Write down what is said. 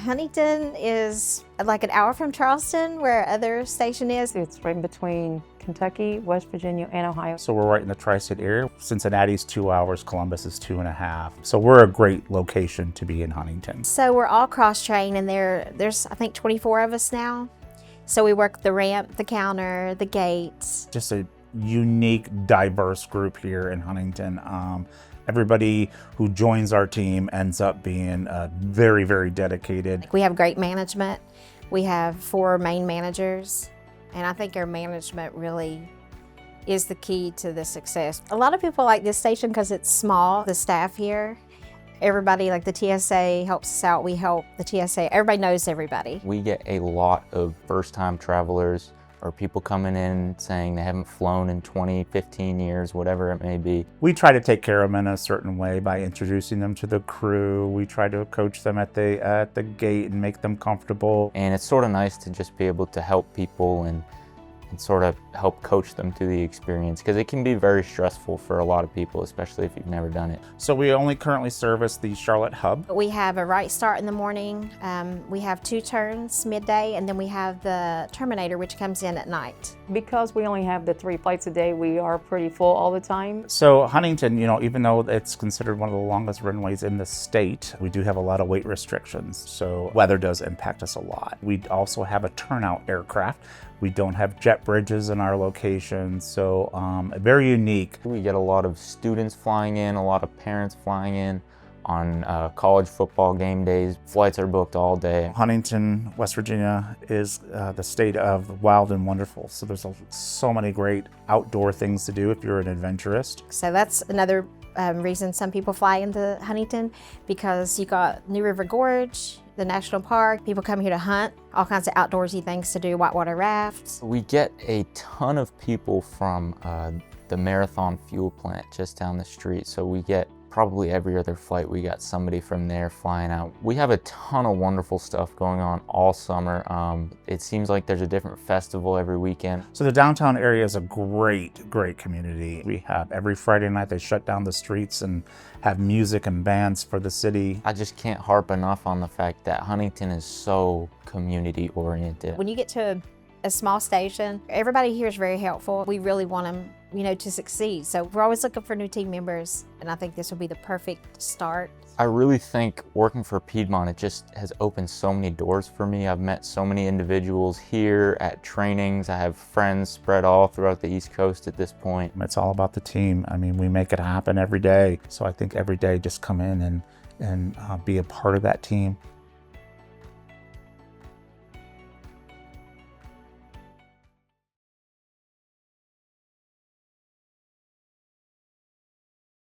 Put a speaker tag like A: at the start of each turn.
A: Huntington is like an hour from Charleston, where our other station is.
B: It's right in between Kentucky, West Virginia, and Ohio.
C: So we're right in the Tri-State area. Cincinnati's 2 hours, Columbus is 2.5. So we're a great location to be in Huntington.
A: So we're all cross-trained, and there's I think 24 of us now. So we work the ramp, the counter, the gates.
C: Just a unique, diverse group here in Huntington. Everybody who joins our team ends up being very, very dedicated.
A: We have great management. We have 4 main managers, and I think our management really is the key to the success. A lot of people like this station because it's small. The staff here, everybody, like the TSA helps us out. We help the TSA. Everybody knows everybody.
D: We get a lot of first-time travelers or people coming in saying they haven't flown in 20, 15 years, whatever it may be.
C: We try to take care of them in a certain way by introducing them to the crew. We try to coach them at the gate and make them comfortable.
D: And it's sort of nice to just be able to help people and sort of help coach them through the experience, because it can be very stressful for a lot of people, especially if you've never done it.
C: So we only currently service the Charlotte hub.
A: We have a right start in the morning. We have 2 turns midday, and then we have the terminator, which comes in at night.
B: Because we only have the 3 flights a day, we are pretty full all the time.
C: So Huntington, even though it's considered one of the longest runways in the state, we do have a lot of weight restrictions. So weather does impact us a lot. We also have a turnout aircraft. We don't have jet bridges in our location, so very unique.
D: We get a lot of students flying in, a lot of parents flying in on college football game days. Flights are booked all day.
C: Huntington, West Virginia is the state of wild and wonderful, so there's so many great outdoor things to do if you're an adventurist.
A: So that's another reason some people fly into Huntington, because you got New River Gorge, the national park. People come here to hunt, all kinds of outdoorsy things to do, whitewater rafts.
D: We get a ton of people from the Marathon fuel plant just down the street. So we get probably every other flight, we got somebody from there flying out. We have a ton of wonderful stuff going on all summer. It seems like there's a different festival every weekend.
C: So the downtown area is a great, great community. We have every Friday night they shut down the streets and have music and bands for the city.
D: I just can't harp enough on the fact that Huntington is so community oriented.
A: When you get to a small station, everybody here is very helpful. We really want them, to succeed. So we're always looking for new team members, and I think this will be the perfect start.
D: I really think working for Piedmont, it just has opened so many doors for me. I've met so many individuals here at trainings. I have friends spread all throughout the East Coast at this point.
C: It's all about the team. We make it happen every day. So I think every day just come in and be a part of that team.